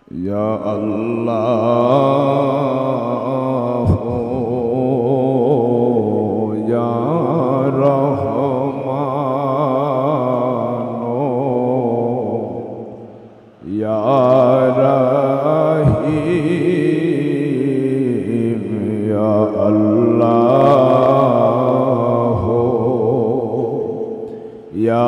Ya Allah, Ya Rahman, Ya Rahim, Ya Allah, Ya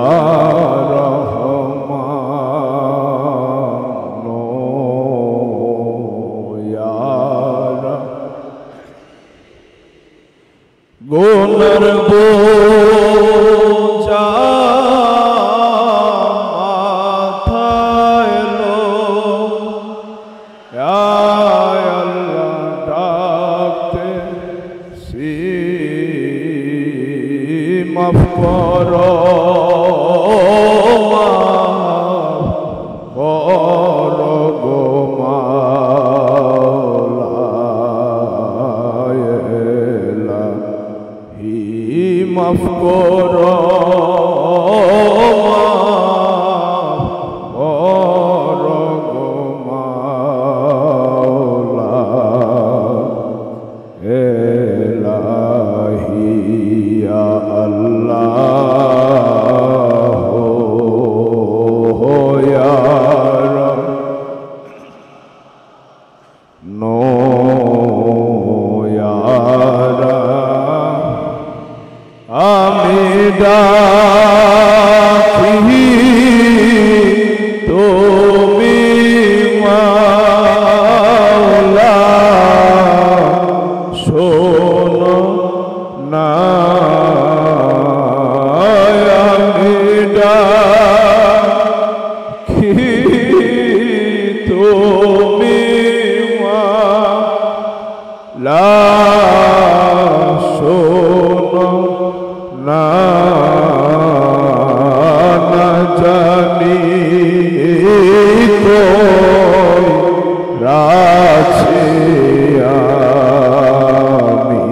গুনার বোঝা মাথায় লো, ইয়া আল্লাহ ডাকতেছি মাফ করো, মাফ করো গো মাফ করো, মাফ করো গো মাওলা, ইলাহি ইয়া আল্লাহ, ইয়া রাব্বুন, ইয়া আমি ডাকি তুমি মাওলা, শোনো না, আমি ডাকি তুমি মাওলা, শোনো না, না জানি কই রাছি আমি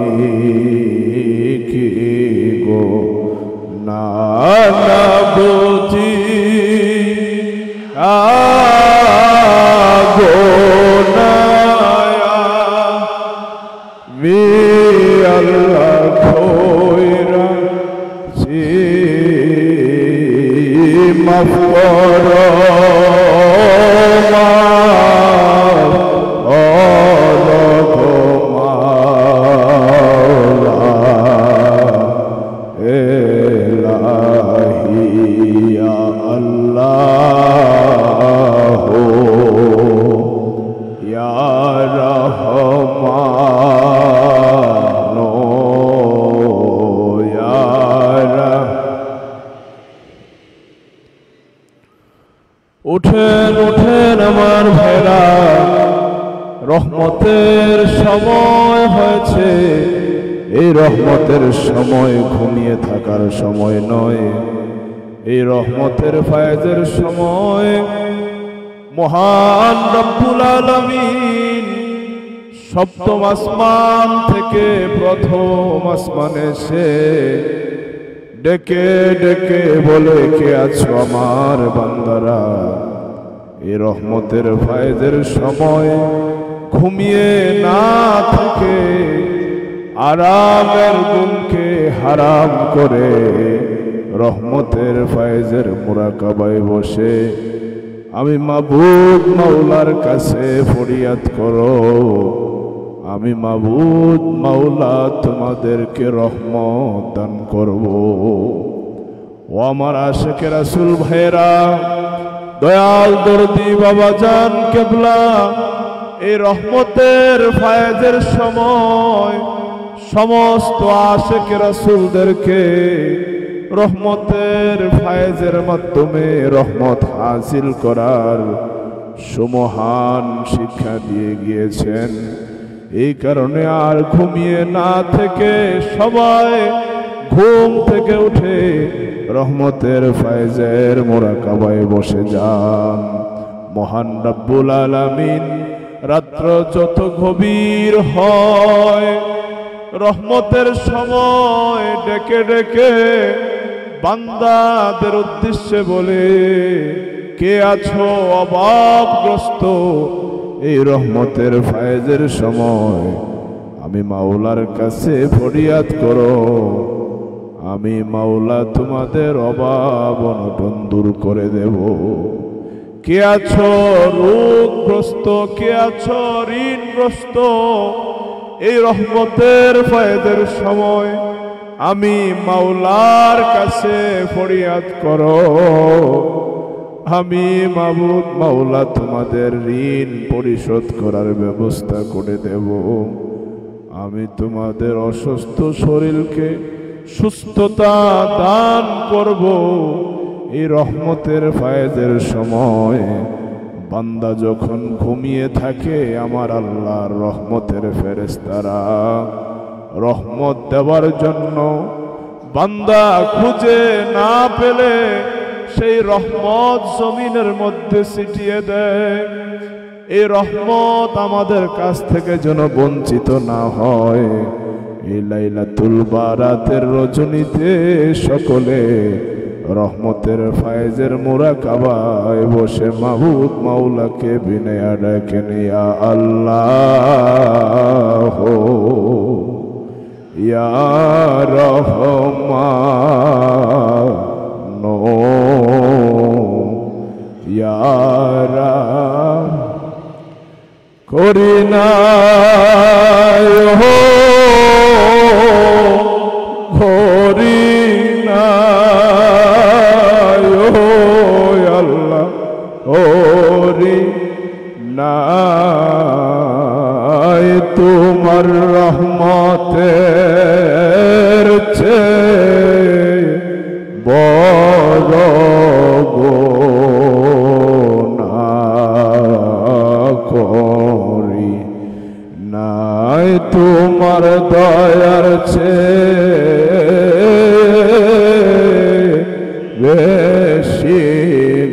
কি গো, না না বুঝি আগো না মি আল্লাহ খোয়রা মাফ করো, মাফ করো গো মাওলা, ইলাহি ইয়া আল্লাহ, ইয়া রাহমান, ইয়া উঠেন উঠেন আমার ভাইরা, রহমতের সময় হয়েছে। এই রহমতের সময় ঘুমিয়ে থাকার সময় নয়, এই রহমতের ফায়েজের সময়। মহান রব্বুল আলামিন সপ্তম আসমান থেকে প্রথম আসমানে এসে ডেকে ডেকে বলে, কে আছো আমার বান্দারা? এই রহমতের ফায়েজের সময় ঘুমিয়ে না থেকে আরামের ঘুমকে হারাম করে রহমতের ফায়েজের মুরাকাবায় বসে আমি মাবুদ মাওলার কাছে ফরিয়াদ করো, আমি মাবুদ মাওলা তোমাদেরকে রহমত দান করব। ও আমার আশিকে রাসূল ভাইরা, দয়াল দরদি বাবাজান কেবলা, এই রহমতের ফায়েজের সময় সমস্ত আশিকে রাসূলদেরকে রহমতের ফায়েজের মাধ্যমে রহমত হাসিল করার সুমহান শিক্ষা দিয়ে গিয়েছেন। এই কারণে আর ঘুমিয়ে না থেকে সবাই ঘুম থেকে উঠে রহমতের ফায়েজের মুরাকাবায় বসে যান। মহান রব্বুল আলামিন রাত্র যত গভীর হয় রহমতের সময় ডেকে ডেকে বান্দাদের উদ্দেশ্যে বলে, কে আছো অভাবগ্রস্ত, এই রহমতের ফায়েজের সময় আমি মাওলার কাছে ফরিয়াদ করো। আমি মাওলা তোমাদের অভাব অনটন দূর করে দেব। কে আছো রোগগ্রস্ত, কে আছো ঋণগ্রস্ত, এই রহমতের ফায়েজের সময় আমি মাওলার কাছে ফরিয়াদ করো। আমি মাবুদ মাওলা তোমাদের ঋণ পরিশোধ করার ব্যবস্থা করে দেব। আমি তোমাদের অসুস্থ শরীরকে সুস্থতা দান করব। এই রহমতের ফায়েজের সময় বান্দা যখন ঘুমিয়ে থাকে, আমার আল্লাহর রহমতের ফেরেশতারা রহমত দেওয়ার জন্য বান্দা খুঁজে না পেলে সেই রহমত জমিনের মধ্যে ছিটিয়ে দেয়। এই রহমত আমাদের কাছ থেকে যেন বঞ্চিত না হয়। এই লাইলাতুল বারাতের রজনীতে সকলে রহমতের ফায়েজের মুরাকাবায় বসে মাবুদ মাওলাকে বিনয়া ডাকেন, ইয়া আল্লাহ ইয়া রহমান ইয়া রাব করি না করি না আল্লাহ করি না তোমার রহমতের চেয়ে বড় গুনাহ করি নাই, তোমার দয়ার চেয়ে বেশি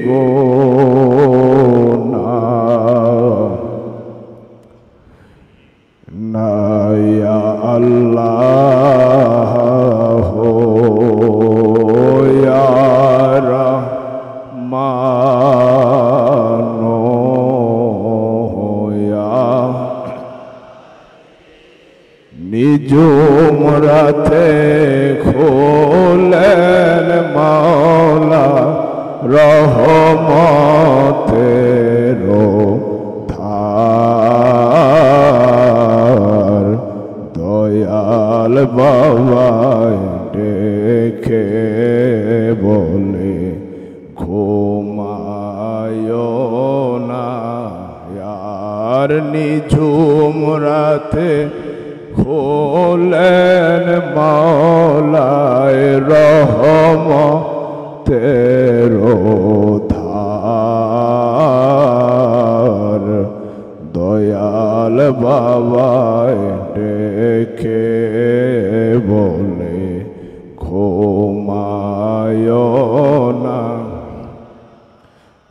গুনাহ নাই, ইয়া আল্লাহ ইয়া রহমান ইয়া নিজুম রাতে খোলেন মাওলা রহমতের ধার, দয়াল বাবায় ডেকে বলে ঘুমায় না, আর নিঝুম রাতে খোলেন মাওলায় রহমতের ধার, দয়াল বাবায় ডেকে বলে ঘুমায় না।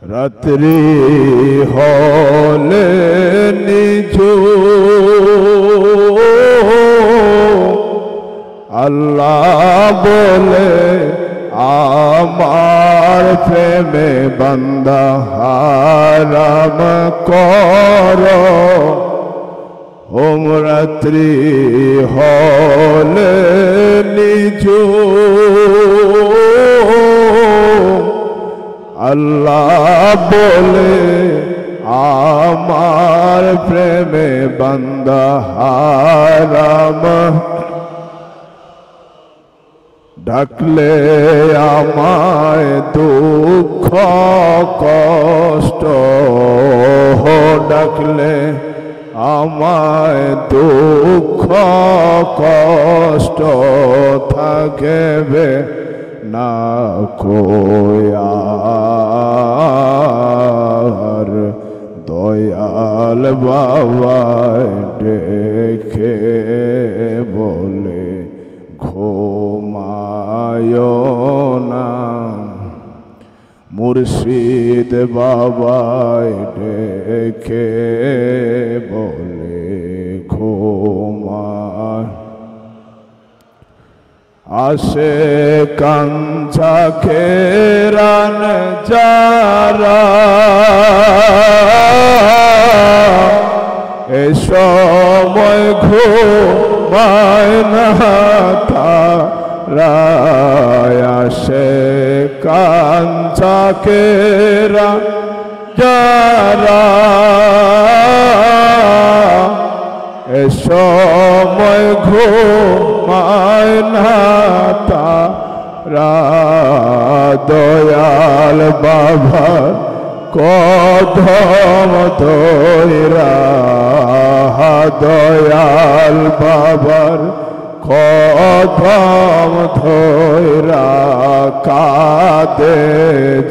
রাত্রি হলে নিঝুম আল্লাহ বলে আমার প্রেমে বান্দা হারাম করো, হোম রাত্রি হলে নিঝুম আল্লাহ বলে আমার প্রেমে বান্দা হারাম, ডাকলে আমায় দুঃখ কষ্ট, ডাকলে আমায় দুঃখ কষ্ট থাকবে না কোয়ার, দয়াল বাবায় ডেকে বলে ঘুমায় না। মুর্শিদ বাবায় ডেকে বলে ঘুমায়, আসে কাঞ্চা খেরান যারা এ সময় ঘুমায় না তারা আসে কাঞ্চা খেরান যারা এ সময় ঘুমায় না তারা দয়াল বাবার কদম ধইরা দয়াল বাবার কদম ধইরা কাঁদে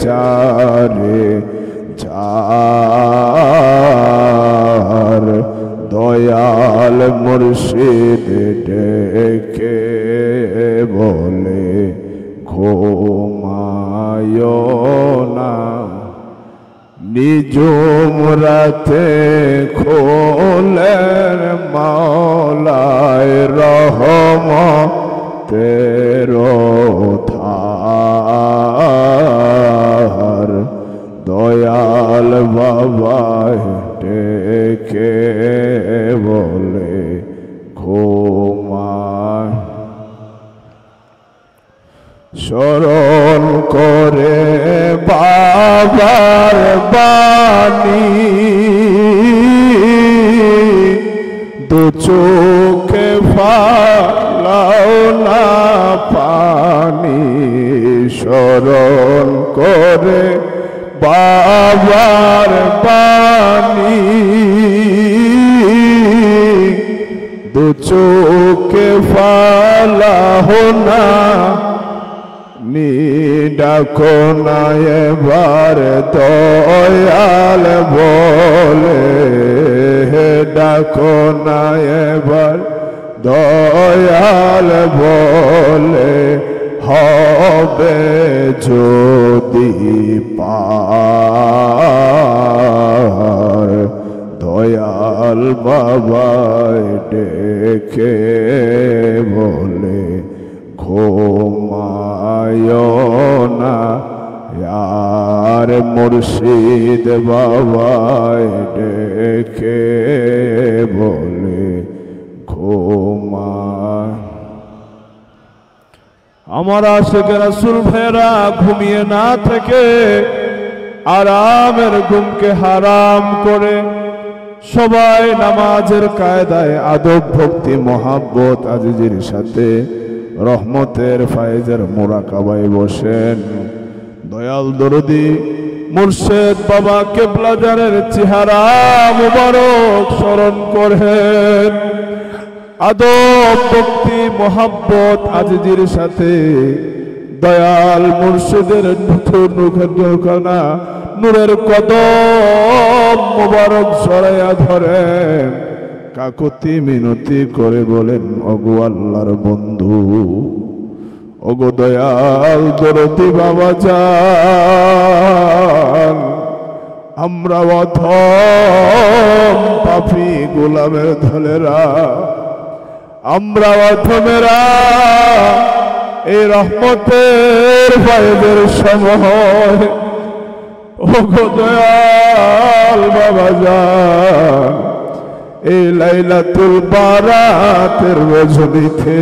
যারে যার দয়াল মুর্শিদ ডেকে বলে ঘুমায় না নিজুম রাতে খোলেন মাওলায় রহমতের ধার দয়াল বাবায় ডেকে বলে ঘুমায় স্মরণ করে বাবার বাণী দু চোখে ফালাও না পানি স্মরণ করে বাবার বাণী দু চোখে ফালাও না ডাকো না এবার দয়াল বলে ডাকো না এবার দয়াল বলে হবে যদি পার দয়াল বাবায় ডেকে বলে ঘুমায় না यार मुर्शिद बाबाय डेके बोले घुमा हमारा आशिक रसूल भाईरा घुमिए ना थके आरामेर घुमके हाराम करे सबाई नामाजेर कायदाय आदब भक्ति मोहब्बत आजिजेर साथे रहमतेर फायजेर मुराकाबाय बसेन दयाल दरदी मुर्शिद बाबा केबला जानेर चेहरा मुबारक स्मरण करेन आदब भक्ति मोहब्बत आजिजेर साथे दयाल मुर्शिदेर नुखाना नूरेर कदम मुबारक जड़ाया धरेन काकुति मिनती करे बोलेन ओगो आल्लाहर बंधु ओगो दयाल दरदी बाबा जान आम्रा अधम पापी गोलामेर दलेरा आम्रा अधमेरा ए रहमतेर फायदेर समय ओगो दयाल बाबा जान ए लाइलातुल बारातेर रजनीते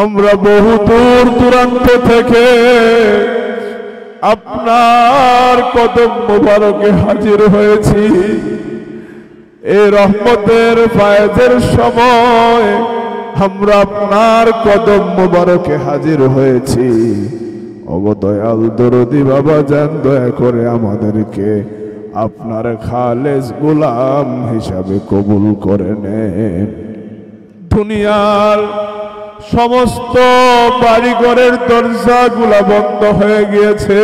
আমরা বহু দূর দূরান্ত থেকে আপনার কদম মোবারকে হাজির হয়েছি এই রহমতের ফায়েজের সময় আমরা আপনার কদম মোবারকে হাজির হয়েছি ওগো দয়াল দরদি বাবা জান দয়া করে আমাদেরকে আপনার খালেস গোলাম হিসাবে কবুল করে নেন দুনিয়ার समस्त बाड़ीघरेर दरजागुला बंद हये गिয়েছে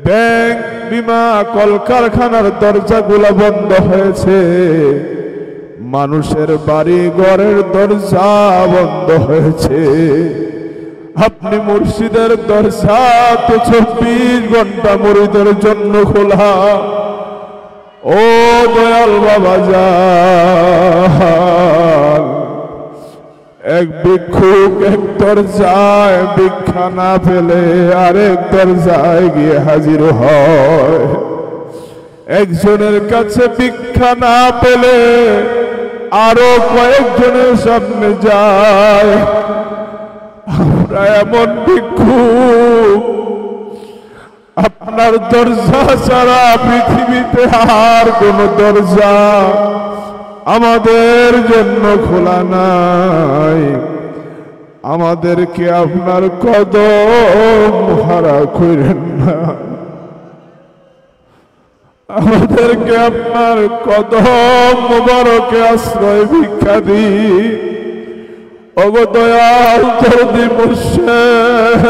बैंक बीमा कलकारखानार दरजागुला बंद हয়েছে मानुषेर बाड़ीघरेर दरजा बंद हয়েছে अपनी मुर्शिदेर दरजा तो 24 घंटा मुरीदेर जन्य खोला ओ दयाल बाबा जान এক ভিক্ষুক এক দরজায় ভিক্ষা না পেলে আরেক দরজায় গিয়ে হাজির হয়। একজনের কাছে ভিক্ষা না পেলে আরো কয়েকজনের সামনে যায়। আমরা এমন ভিক্ষুক, আপনার দরজা ছাড়া পৃথিবীতে আর কোন দরজা আমাদের জন্য খোলা নাই। আমাদেরকে আপনার কদম হারা করেন না, আমাদেরকে আপনার কদম মোবারকে আশ্রয় ভিক্ষা দিন। ওগো দয়াল দরদি মুর্শিদ,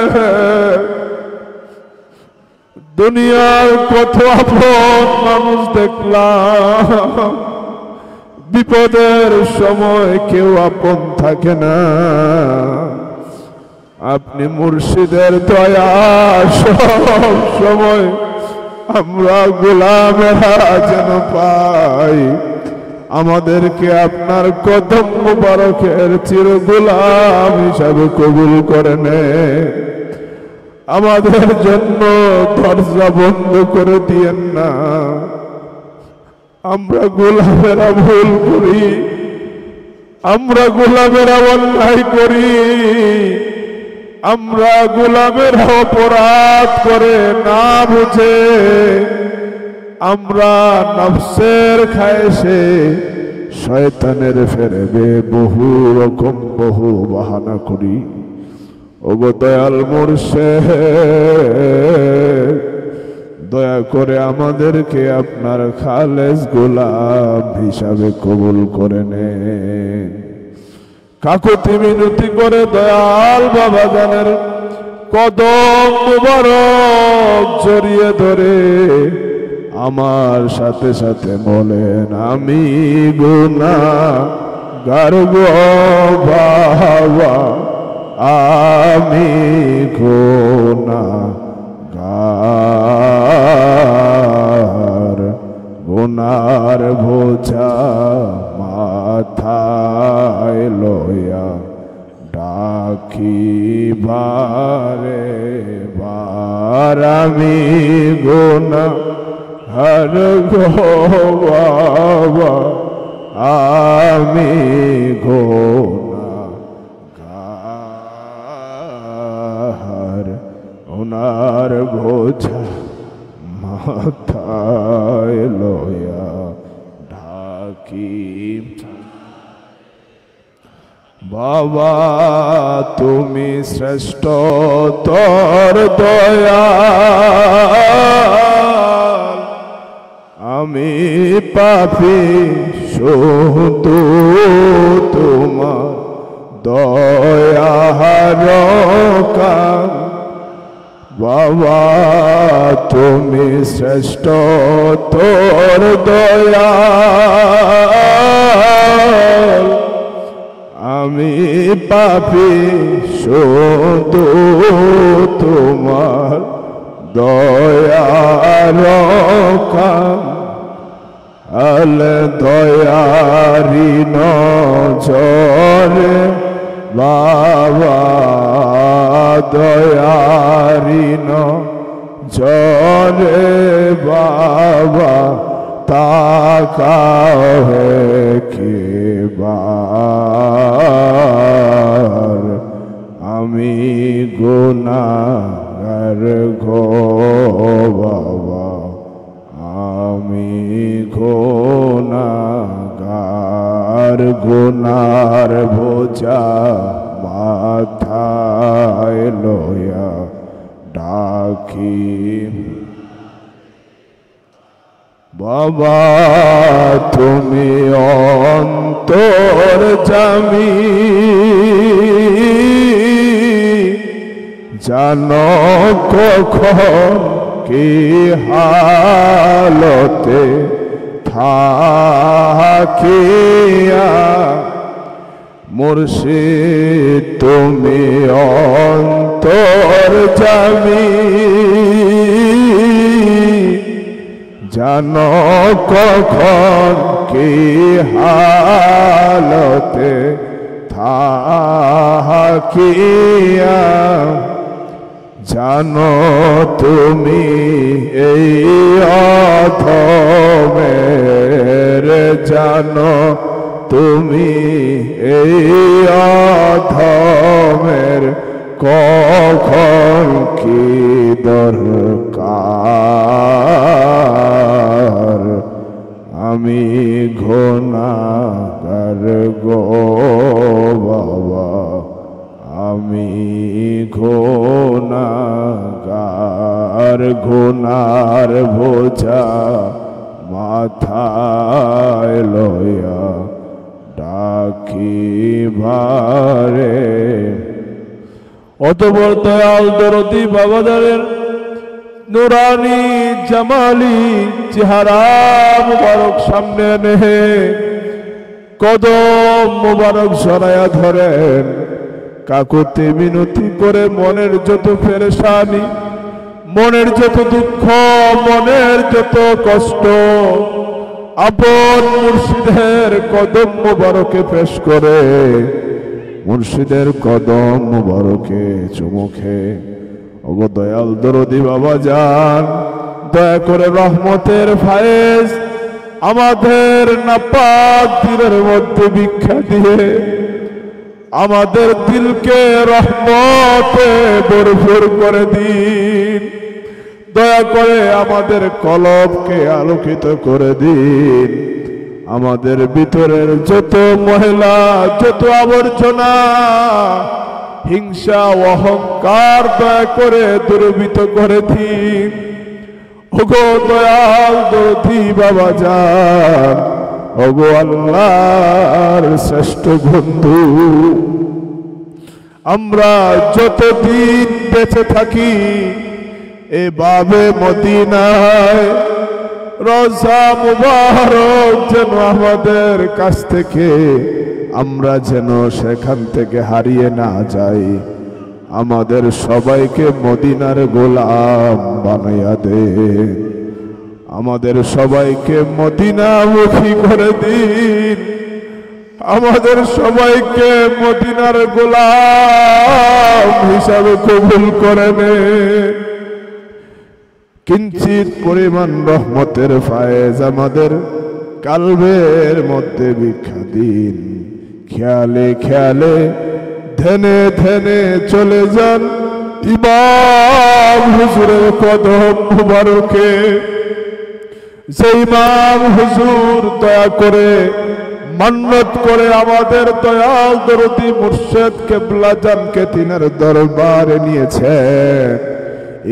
দুনিয়ার কত আপন মানুষ দেখলাম, বিপদের সময় কেউ আপন থাকে না। আপনি মুর্শিদের দয়া সব সময় আমরা গোলামেরা যেন পাই। আমাদেরকে আপনার কদম মুবারকের চির গোলাম হিসাবে কবুল করে নেন। আমাদের জন্য দরজা বন্ধ করে দিয়েন না। আমরা গোলামেরা ভুল করি, আমরা গোলামেরা অন্যায় করি, আমরা গোলামেরা অপরাধ করে না বুঝে আমরা নফসের খায়েশে শয়তানের ফেরেবে বহু রকম বহু বাহানা করি। ওগো দয়াল মুর্শিদ, দয়া করে আমাদেরকে আপনার খালেস গোলাম হিসাবে কবুল করে নেন। কাকুতি মিনতি করে দয়াল বাবা জানের কদম মুবারক জড়িয়ে ধরে আমার সাথে সাথে বলেন, আমি গুনাহগার গো বাবা, আমি গুনাহগার, গুনার বোঝা মাথায় লইয়া ডাকি বারে বার, আমি গুনাহগার গো বাবা, আমি গুনাহগার, ওনার বোঝা মাথায় লইয়া ঢাকি। বাবা তুমি শ্রেষ্ঠ, তোর দয়া আমি পাপী, শুধু তোমার দয়ার কাম। বাবা তুমি শ্রেষ্ঠ, তোর দয়া আমি পাপী, শুধু তোমার দয়ার কাম। আল দয়ারি নজরে বাবা, দয়ারি নজরে বাবা, তাকাও হে কেবার, আমি গুনাহগার গো বাবা, আমি গুনাহগার, গুনার বোঝা মাথায় লইয়া ডাকি। বাবা তুমি অন্তর জামি, জানো কখন কি হালতে থাকিয়া। মুর্শিদ তুমি অন্তর জামি, জানো কখন কি হালতে থাকিয়া জানো তুমি এই অধমের, জানো তুমি এই অধমের কখন কি দরকার। আমি গুনাহগার গো বাবা, আমি গুনাহগার, গুনার বোঝা মাথায় লইয়া ডাকি ভারে। অতঃপর দয়াল দরদি বাবাদারের নুরানি জামালি চেহারা মুবারক সামনে এনে কদম মুবারক সরাইয়া ধরেন। কাকুতি মিনতি করে মনের যত পেরেশানি, মনের যত দুঃখ, মনের যত কষ্ট আপন মুর্শিদের কদম মুবারকে পেশ করে মুর্শিদের কদম মুবারকে চুমুখে, ওগো দয়াল দরদি বাবা যান, দয়া করে রহমতের ফায়েজ আমাদের নাপাক দিলের মধ্যে ভিক্ষা দিয়ে আমাদের দিলকে রহমতে ভরপুর করে দিন। দয়া করে আমাদের কলবকে আলোকিত করে দিন। আমাদের ভিতরের যত মহিলা, যত আবর্জনা, হিংসা অহংকার দয়া করে দূরীভূত করে দিন। ওগো দয়াল দরদি বাবা যান, ওগো আল্লাহর শ্রেষ্ঠ বন্ধু, আমরা যতদিন বেঁচে থাকি এভাবে মদিনায় রোজা মুবারক যেন আমাদের কাছ থেকে আমরা যেন সেখান থেকে হারিয়ে না যাই। আমাদের সবাইকে মদিনার গোলাম বানাইয়া দেন, আমাদের সবাইকে মদিনামুখী করে দিন, আমাদের সবাইকে মদিনার গোলাম হিসাবে কবুল করে নেন। কিঞ্চিত পরিমাণ রহমতের ফায়েজ আমাদের কালবের মধ্যে ভিক্ষা দিন। খেয়ালে খেয়ালে ধ্যানে ধ্যানে চলে যান ইমাম হুজুরের কদম মুবারকে। যে ইমাম হুজুর দয়া করে মান্নত করে আমাদের দয়াল দরদি মুর্শিদ কেবলা জানকে তিনার দরবারে নিয়েছেন,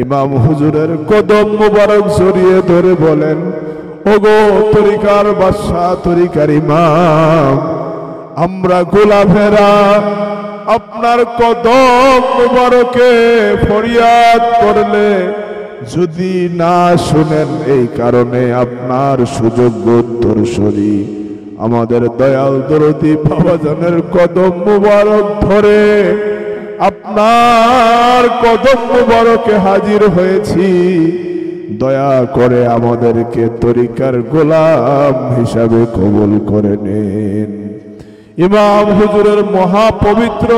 ইমাম হুজুরের কদম মুবারক জড়িয়ে ধরে বলেন, ওগো তরিকার বাদশাহ, তরিকার ইমাম, আমরা গোলামেরা আপনার কদম মুবারকে ফরিয়াদ করলে যদি না শুনেন, এই কারণে আপনার সুযোগ্য উত্তরসূরি আমাদের দয়াল দরদি বাবাজানের কদম মুবারক ধরে আপনার কদম মুবারকে হাজির হয়েছি। দয়া করে আমাদেরকে তরিকার গোলাম হিসাবে কবুল করে নেন। ইমাম হুজুরের মহাপবিত্র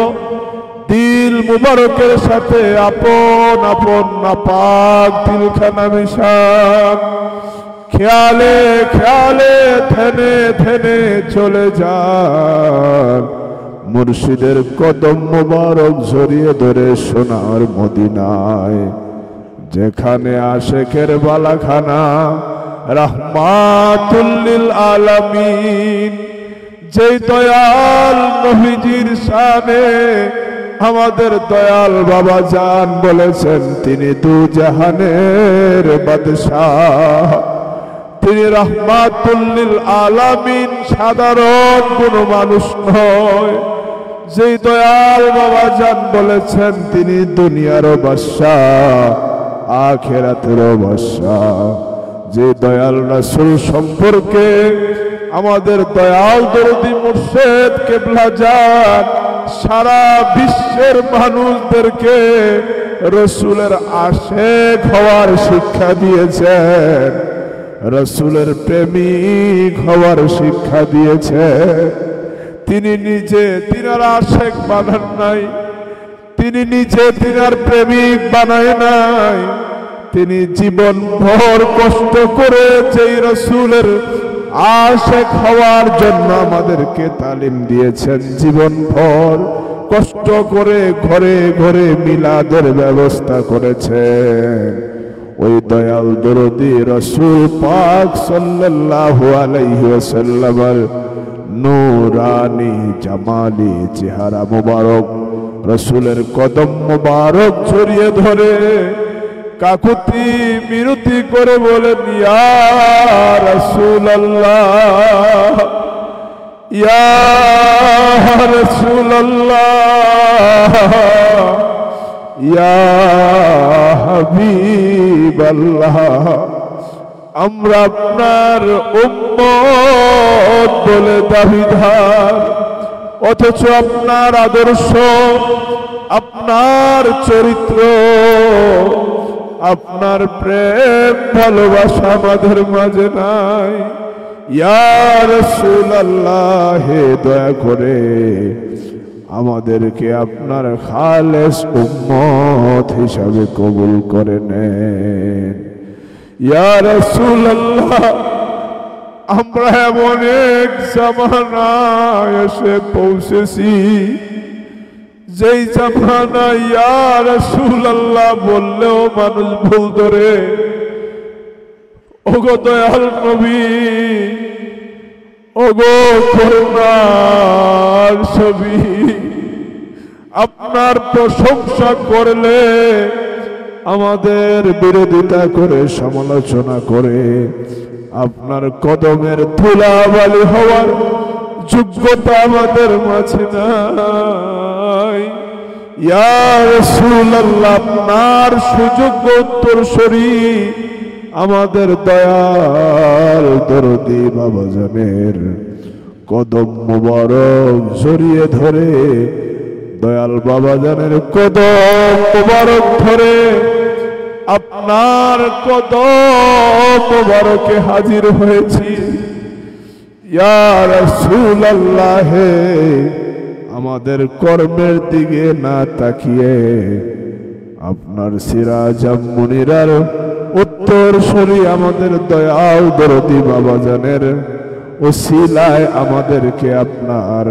দিল মুবারকের সাথে আপন আপন নাপাক দিলখানা মিশান। খেয়ালে খেয়ালে থেনে থেনে চলে যান মুর্শিদের কদম মুবারক জড়িয়ে ধরে সোনার মদিনায়, যেখানে আশেকের বালাখানা রাহমাতুল লিল আলামিন, যেই দয়াল নবীজির শানে আমাদের দয়াল বাবা জান বলেছেন তিনি দু জাহানের বাদশাহ, তিনি রাহমাতুল লিল আলামিন, সাধারণ কোনো মানুষ নয়। যেই দয়াল বাবা জান বলেছেন তিনি দুনিয়ারও বাদশাহ, আখিরাতেরও বাদশাহ। যে দয়াল রাসূল সম্পর্কে আমাদের দয়াল দরদি মুর্শিদ কেবলা জান সারা বিশ্বের মানুষদেরকে রাসূলের আশিক হওয়ার শিক্ষা দিয়েছেন, রাসূলের প্রেমিক হওয়ার শিক্ষা দিয়েছেন। তিনি নিজে তিনার আশেক বানান নাই, তিনি নিজে তিনার প্রেমিক বানায় নাই। তিনি জীবন ভর কষ্ট করে যেই রাসূলের আশেক হওয়ার জন্য আমাদেরকে তালিম দিয়েছেন, জীবন ভর কষ্ট করে ঘরে ঘরে মিলাদের ব্যবস্থা করেছেন, ওই দয়াল দরদি রাসূল পাক সাল্লাল্লাহু আলাইহি ওয়াসাল্লামের নূরানি জামালি চেহারা মুবারক, রাসূলের কদম মুবারক জড়িয়ে ধরে কাকুতি মিনতি করে বলেন, ইয়া রাসূলুল্লাহ, ইয়া রাসূলুল্লাহ, ইয়া হাবিবাল্লাহ, আমরা আপনার উম্মত বলে দাবিদার, অথচ আপনার আদর্শ, আপনার চরিত্র, আপনার প্রেম ভালোবাসা আমাদের মাঝে নাই। ইয়া রাসূলুল্লাহ, হে দয়া করে আমাদেরকে আপনার খালেস উম্মত হিসাবে কবুল করে নেন। ইয়া রাসূলুল্লাহ, আমরা এমন এক জামানায় এসে পৌঁছেছি যেই জামানায় ইয়া রাসূলুল্লাহ বললেও মানুষ ভুল ধরে। ওগো দয়াল নবী, ওগো করুণার ছবি, আপনার প্রশংসা করলে আমাদের বিরোধিতা করে সমালোচনা করে আপনার কদমের ধুলাবালি হওয়ার যোগ্যতা আমাদের মাঝে নাই। ইয়া রাসূলুল্লাহ, আপনার সুযোগ্য উত্তরসূরি আমাদের দয়াল দরদি বাবাজানের কদম মুবারক জড়িয়ে ধরে, দয়াল বাবাজানের কদম মুবারক ধরে আপনার কদম মুবারকে হাজির হয়েছি। ইয়া রাসূলুল্লাহ, আমাদের কর্মের দিকে না তাকিয়ে আপনার সিরাজাম মুনিরার উত্তরসূরি আমাদের দয়াল দরদি বাবাজানের ওসিলায় আমাদেরকে আপনার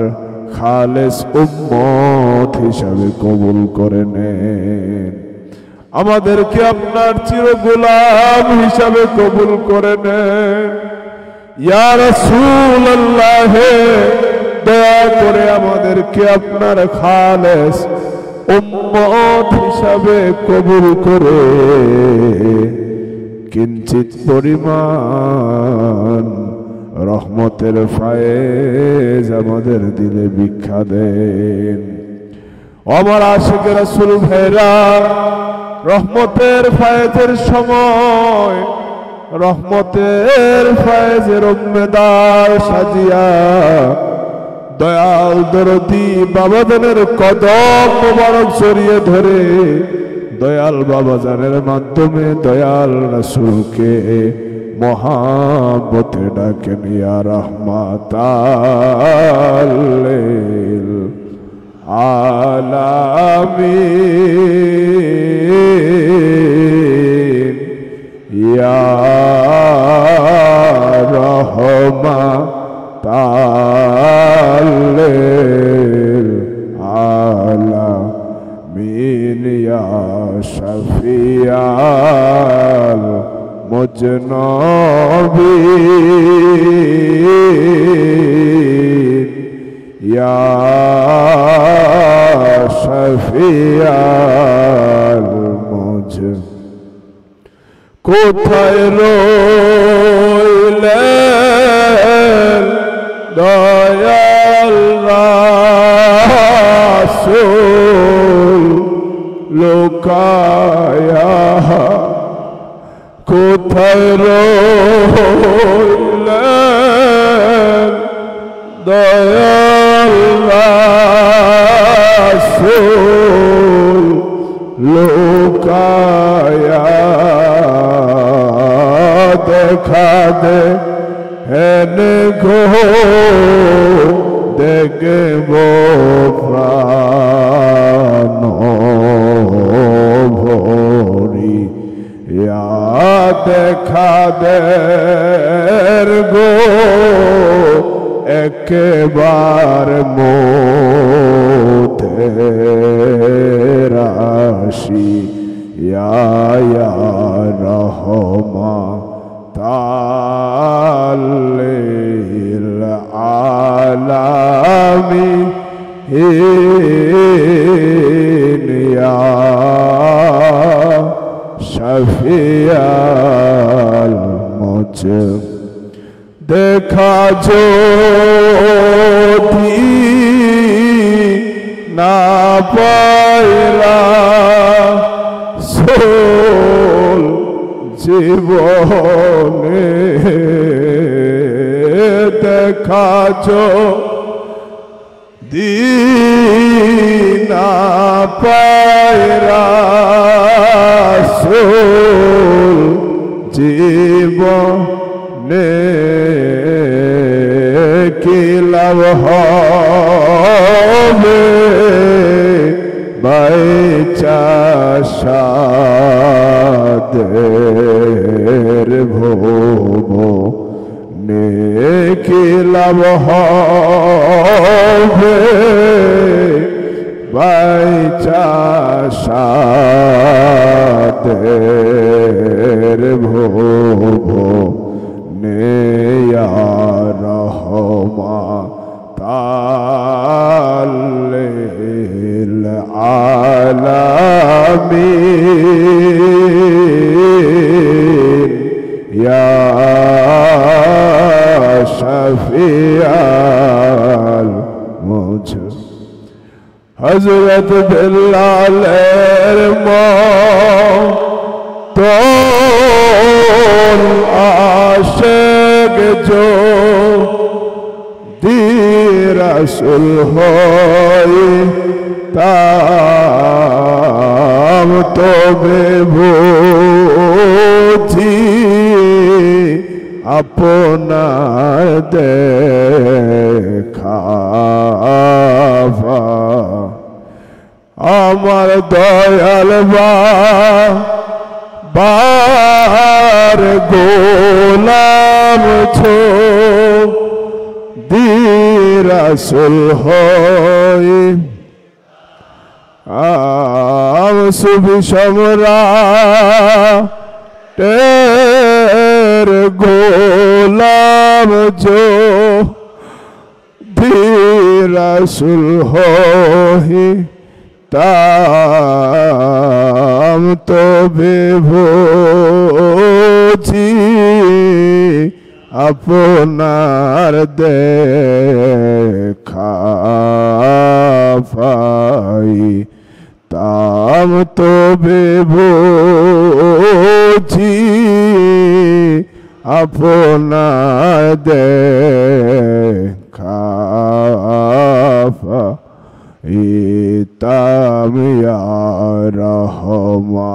খালেস উম্মত হিসাবে কবুল করে নেন, আমাদেরকে আপনার চির গোলাম হিসাবে কবুল করে নেন। ইয়া রাসূলুল্লাহ, দয়া করে আমাদেরকে আপনার খালেস উম্মত হিসাবে কবুল করে কিঞ্চিত পরিমাণ রহমতের ফায়েজ আমাদের দিলে ভিক্ষা দেন। আমার আশিক রাসূল ভাইরা, রহমতের ফায়েজের সময় রহমতের ফায়েজের উম্মেদার সাজিয়া দয়াল দরদি বাবাজানের কদম মুবারক জড়িয়ে ধরে দয়াল বাবাজানের মাধ্যমে দয়াল রাসূলকে মহাব্বতে ডাকেন, ইয়া রাহমাতাল লিল আলামিন, ইয়া রাহমাতাল লিল আলামিন, ইয়া শাফিয়াল মুজনবিন, ইয়া শাফিয়াল মুজনবিন। কোথায় রইলেন দয়াল রাসূল লুকায়া, কোথায় রইলেন দয়াল রাসূল লুকায়া, দেখা দে হেন গো দেখব প্রাণ ভরি দেখা দের গো একবার মোদের আসি ইয়া রহমা তাল্লিল আলামিন ইয়া শফিয়াল মুঝে দেখা যদি না পাইলা সোল জীবনে দেখা যদি না পাইলা সোল জীবনে কি লাভ হবে বাইচা সাদের ভুবনে কি লাভ হবে বাইচা সাদের ভুবনে ইয়া রহমা তাল্লিল আলামিন ইয়া শফিয়াল মুঝে হযরত বিল্লালের মতো আশিক जो दी रसूल होए ताम तो बेबूझी अपना देखावा আমার দয়াল বার গোলাম ছো দি রাসূল হয়ে আম সুবি সম্রাটের গোলাম जो দি রাসূল হয়ে ताम तो बेबूझी अपनार देखा पाई ताम तो बेबूझी अपनार देखा पाई इताम या रहमा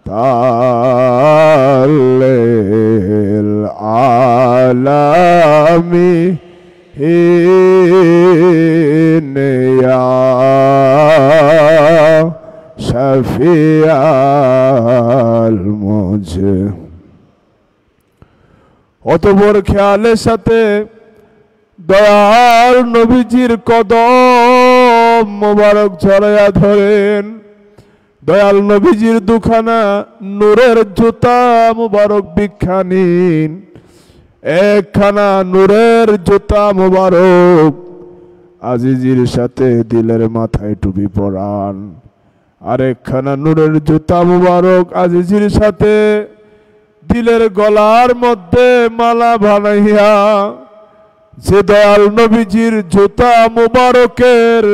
ताल्लिल आलामीन या शफियाल मुझे অতঃপর খেয়ালের সাথে দয়াল নবীজির কদম মোবারক ছড়াইয়া ধরেন। দয়াল নবীজির দুখানা নূরের জুতা মোবারক ভিক্ষা নিন। একখানা নূরের জুতা মোবারক আজিজির সাথে দিলের মাথায় টুপি পরান, আর একখানা নূরের জুতা মোবারক আজিজির সাথে দিলের গলার মধ্যে মালা বানাইয়া যে দয়াল নবীজির জুতা মুবারকের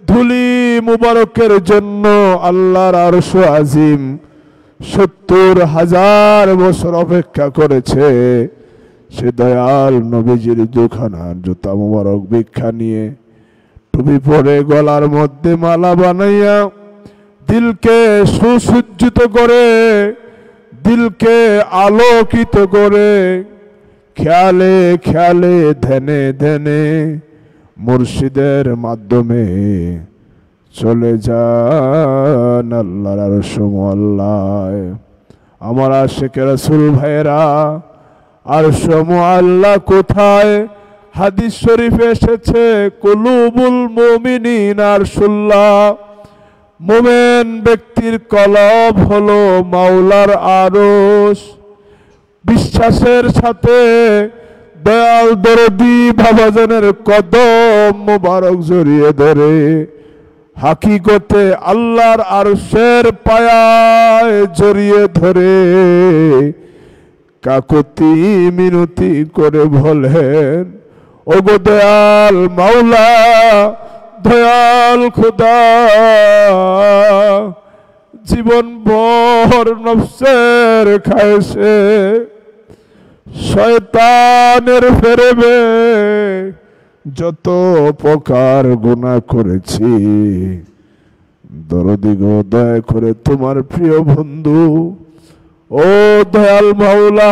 ধুলি মুবারকের জন্য আল্লাহর আরশ আজিম ৭০,০০০ বছর অপেক্ষা করেছে, সে দয়াল নবীজির দুখানা জুতা মুবারক ভিক্ষা নিয়ে টুপি পরে গলার মধ্যে মালা বানাইয়া দিলকে সুসজ্জিত করে, দিলকে আলোকিত করে, খেয়ালে খেয়ালে ধ্যানে ধ্যানে মুর্শিদের মাধ্যমে চলে যান আল্লাহর আরশ মুআল্লায়। আমার আশিক রাসূল ভাইরা, আরশ মুআল্লা কোথায়? হাদিস শরীফে এসেছে কুলুবুল মুমিনিন আরশুল্লাহ। মুমিন ব্যক্তির কলব হলো মাওলার আরশ। বিশ্বাসের সাথে দয়াল দরদি বাবাজানের কদম মোবারক জড়িয়ে ধরে হাকিকতে আল্লাহর আরশের পায়ায় জড়িয়ে ধরে কাকুতি মিনতি করে বলেন, ওগো দয়াল মাওলা, দয়াল খোদা, জীবন ভর নফসের খায়েশে শয়তানের ফেরেবে যত প্রকার গুনাহ করেছি, দরদি গো দয়া করে তোমার প্রিয় বন্ধু ও দয়াল মাওলা,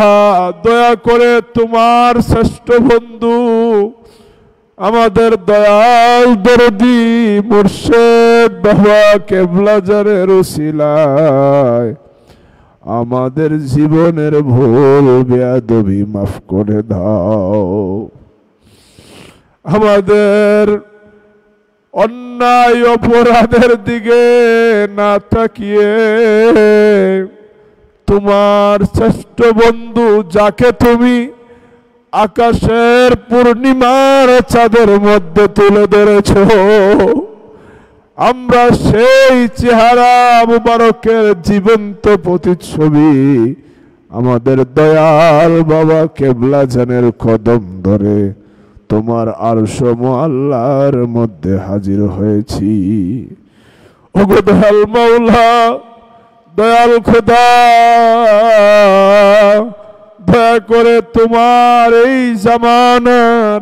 দয়া করে তোমার শ্রেষ্ঠ বন্ধু আমাদের দয়াল দরদি মুর্শিদ বাবা কেবলা জানের উসিলায় আমাদের জীবনের ভুল বেয়াদবি মাফ করে দাও। আমাদের অন্যায় অপরাধের দিকে না তাকিয়ে তোমার শ্রেষ্ঠ বন্ধু যাকে তুমি আকাশের পূর্ণিমার চাঁদের মধ্যে তুলে ধরেছ, আমরা সেই চেহারা মুবারকের জীবন্ত প্রতিচ্ছবি আমাদের দয়াল বাবা কেবলা জানের কদম ধরে তোমার আরশ মুআল্লার মধ্যে হাজির হয়েছি। ওগো দয়াল মাওলা, দয়াল খোদা, দয়া করে তোমার এই জামানার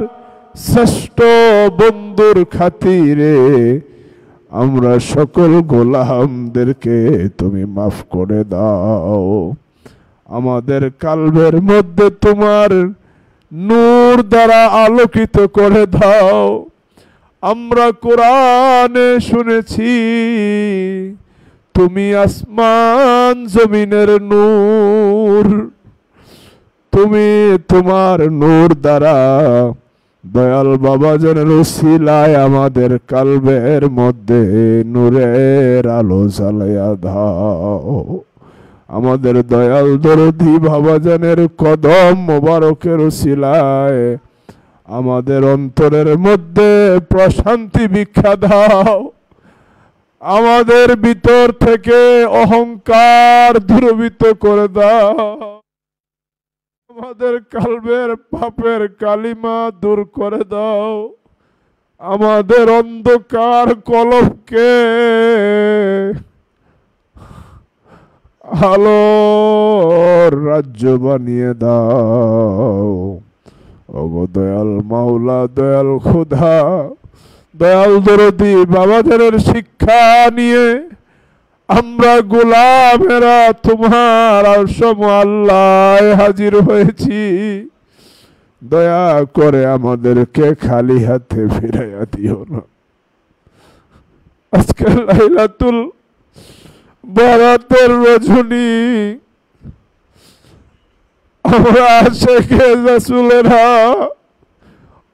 শ্রেষ্ঠ বন্ধুর খাতিরে আমরা সকল গোলামদেরকে তুমি মাফ করে দাও। আমাদের কালবের মধ্যে তোমার নূর দ্বারা আলোকিত করে দাও। আমরা কোরআনে শুনেছি তুমি আসমান জমিনের নূর, তুমি তোমার নূর দ্বারা দয়াল বাবাজানের উসিলায় আমাদের কালবের মধ্যে নূরের আলো জ্বালাইয়া দাও। আমাদের দয়াল দরদি বাবাজানের কদম মোবারকের উসিলায় আমাদের অন্তরের মধ্যে প্রশান্তি ভিক্ষা দাও। আমাদের ভিতর থেকে অহংকার দূরীভূত করে দাও। আমাদের কালবের পাপের কালিমা দূর করে দাও। আমাদের অন্ধকার কলবকে আলোর রাজ্য বানিয়ে দাও। ওগো দয়াল মাওলা, দয়াল খোদা, দয়াল দরদি বাবাদের শিক্ষা নিয়ে আমরা গোলামেরা তোমার আরশ মুআল্লায় হাজির হয়েছি। দয়া করে আমাদেরকে খালি হাতে ফিরাইয়া দিও না। আজকে লাইলাতুল বারাতের রজনী, আমরা আশিকে রাসূলেরা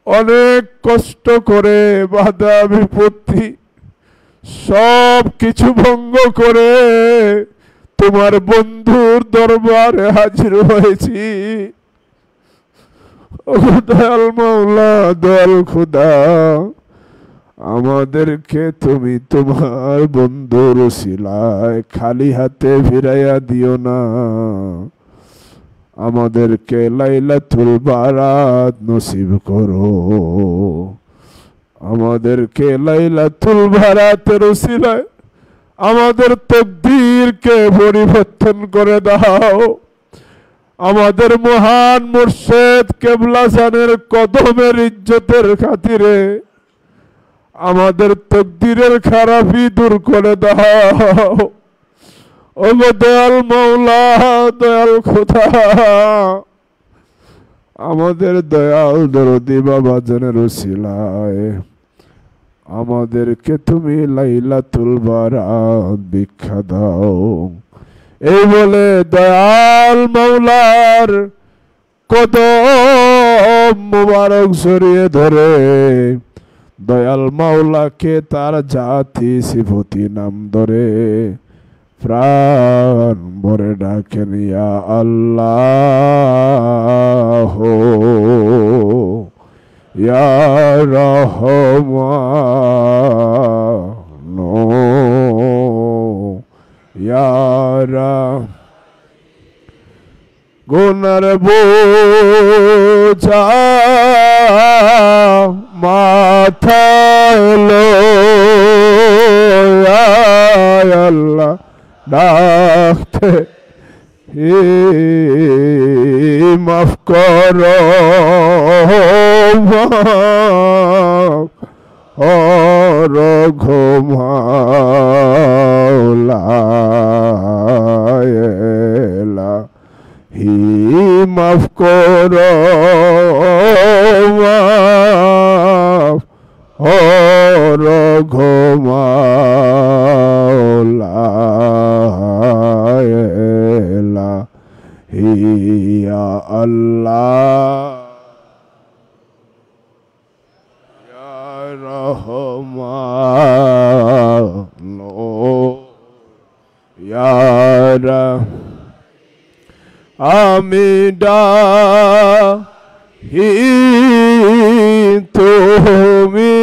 অনেক কষ্ট করে বাধা বিপত্তি সব কিছু ভঙ্গ করে তোমার বন্ধুর দরবারে হাজির হয়েছি। দয়াল মাওলা, দয়াল খোদা, আমাদেরকে তুমি তোমার বন্ধুর উসিলায় খালি হাতে ফিরাইয়া দিও না। আমাদেরকে লাইলাতুল বারাত নসিব করো। আমাদেরকে লাইলাতুল বারাতের উসিলায় আমাদের তকদীরকে পরিবর্তন করে দাও। আমাদের মহান মুর্শিদ কেবলা জানের কদমের ইজ্জতের খাতিরে আমাদের তকদীরের খারাপি দূর করে দাও। ওগো দয়াল মাওলা, দয়াল খোদা, আমাদের দয়াল দরদি বাবা জানের উসিলায় আমাদেরকে তুমি লাইলাতুল বারাত ভিক্ষা দাও। এই বলে দয়াল মাওলার কদম মুবারক জড়িয়ে ধরে দয়াল মাওলাকে তার জাতি সিফতি নাম ধরে প্রাণ ভরে ডাকেন ইয়া আল্লাহ ইয়া রহমান ইয়া গুনার বোঝা মাথায় লইয়া আল্লাহ ডাকতে মাফ করো রঘুমাওলা হি মাফ করো রঘুমাওলা হিয়া আল্লাহ ইয়া রহমান ইয়া আমি ডাকি তুমি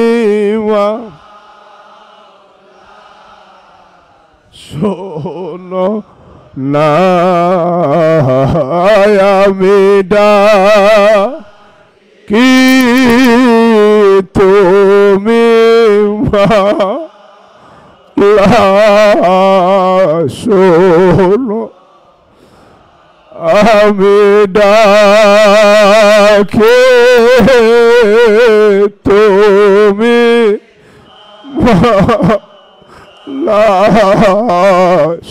শোনো না আমি ডাকি তুমি শোনো আমি ডাকি তুমি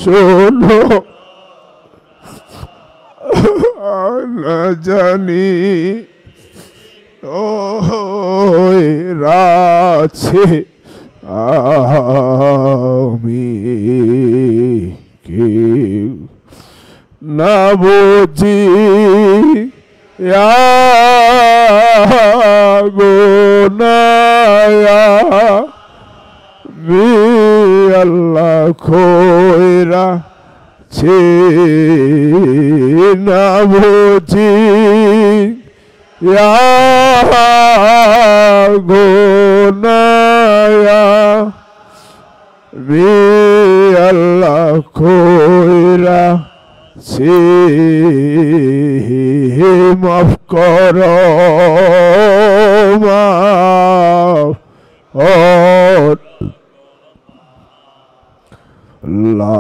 শোনো না জানি রাছে আমি কি না বুঝি গোনায়া আল্লাহ খোয়রা ছে না বুঝি গোনায়া আল্লাহ খোয়রা ছে মাফ করো মাফ লা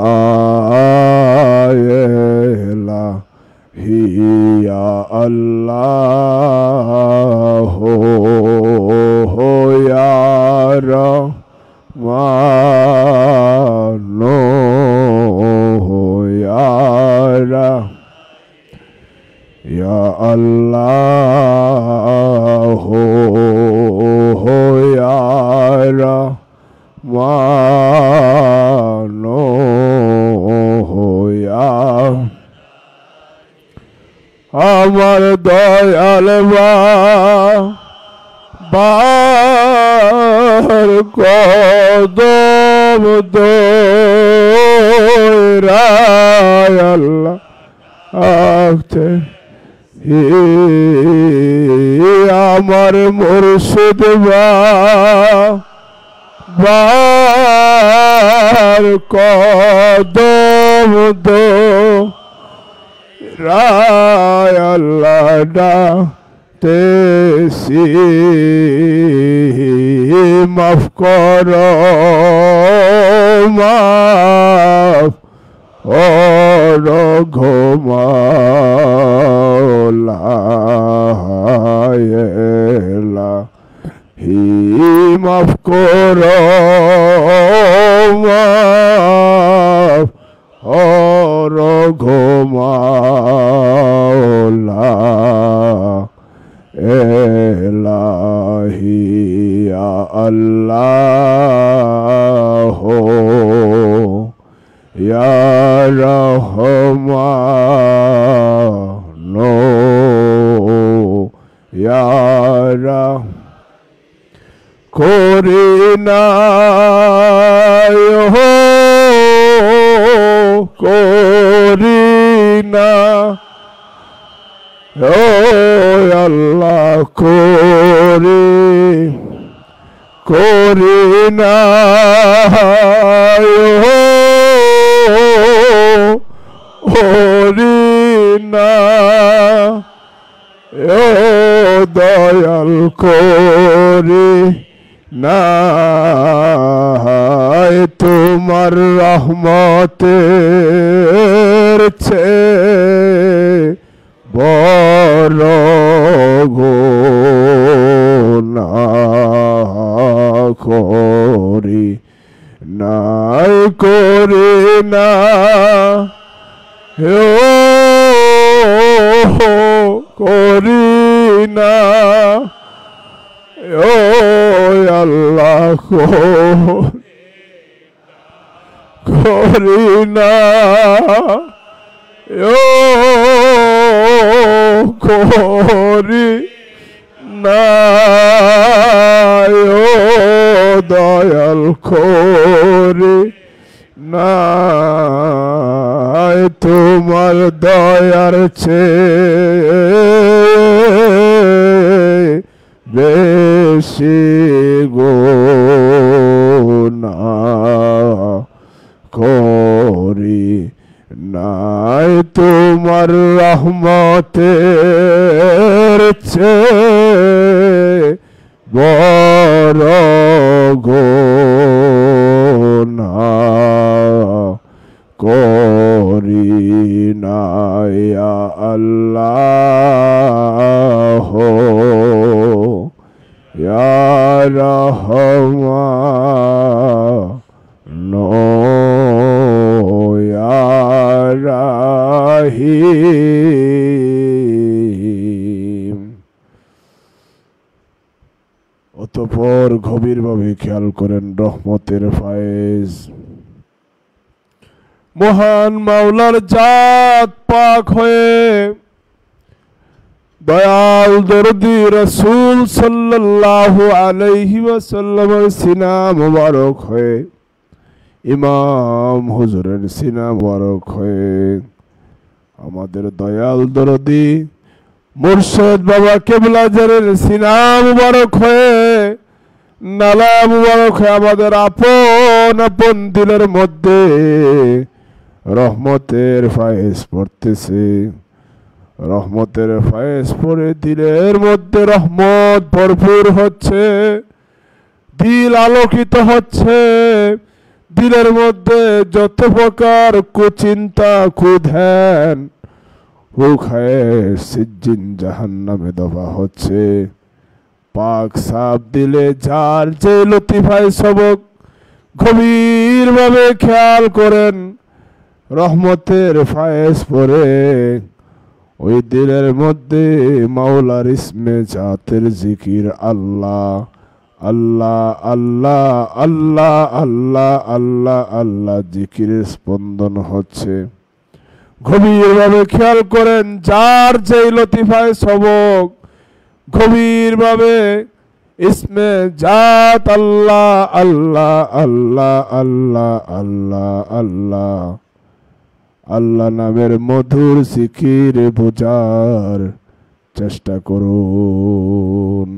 ইলাহা আল্লাহ ইয়া রহমান ইয়া আল্লাহ ইয়া রহমান আমার দয়াল বার কদম দোরায় আল্লাহ আখতে আমার মুর্শিদ বার কদম দো রায় আল্লাহ ডাকতেছি মাফ করো মাফ ও রঘুমাওলা হি মাফ করো মাফ ও রঘুমাওলা ইয়া রহমান ইয়া করি না করি না ও আল্লাহ করি না করি না ও দয়াল করি না তোমার রহমতের চেয়ে বড় গুনাহ করি না করি না ও আল্লাহ করি না ও করি না ও দয়াল করি না তোমার দয়ার চেয়ে বেশি গুনাহ করি নাই তোমার রহমতের চেয়ে বড় গুনাহ করি না ইয়া আল্লাহ ইয়া রহমান ইয়া রাহিম। অতঃপর গভীরভাবে খেয়াল করেন রহমতের ফায়েজ মহান মাওলার জাত পাক হয়ে দয়াল দরদি রাসূল সাল্লাল্লাহু আলাইহি ওয়াসাল্লামের সিনা মুবারক হয়ে ইমাম হুজুরের সিনা মুবারক হয়ে আমাদের দয়াল দরদি মুর্শিদ বাবা কেবলা জারের সিনা মুবারক হয়ে নালা মুবারক হয়ে আমাদের আপন আপন দিলের মধ্যে রহমতের ফায়েজ পড়তেছে। রহমতের ফায়েজ পড়ে দিলের মধ্যে রহমত ভরপুর হচ্ছে, দিল আলোকিত হচ্ছে। দিলের মধ্যে যত প্রকার কুচিন্তা কুধ্যান খায় সিজ্জিন জাহান্নামে দফা হচ্ছে। পাক সাপ দিলে যার যে লতিফায় সবক গভীরভাবে খেয়াল করেন রহমতের ফায়েজ পড়ে ওই দিলের মধ্যে মাওলার ইসমে জাতের জিকির আল্লাহ আল্লাহ আল্লাহ আল্লাহ আল্লাহ আল্লাহ আল্লাহ জিকিরের স্পন্দন হচ্ছে। গভীরভাবে খেয়াল করেন যার যেই লতিফায় সবক গভীরভাবে ইসমে জাত আল্লাহ আল্লাহ আল্লাহ আল্লাহ আল্লাহ আল্লাহ আল্লাহ নামের মধুর জিকির বোঝার চেষ্টা করুন।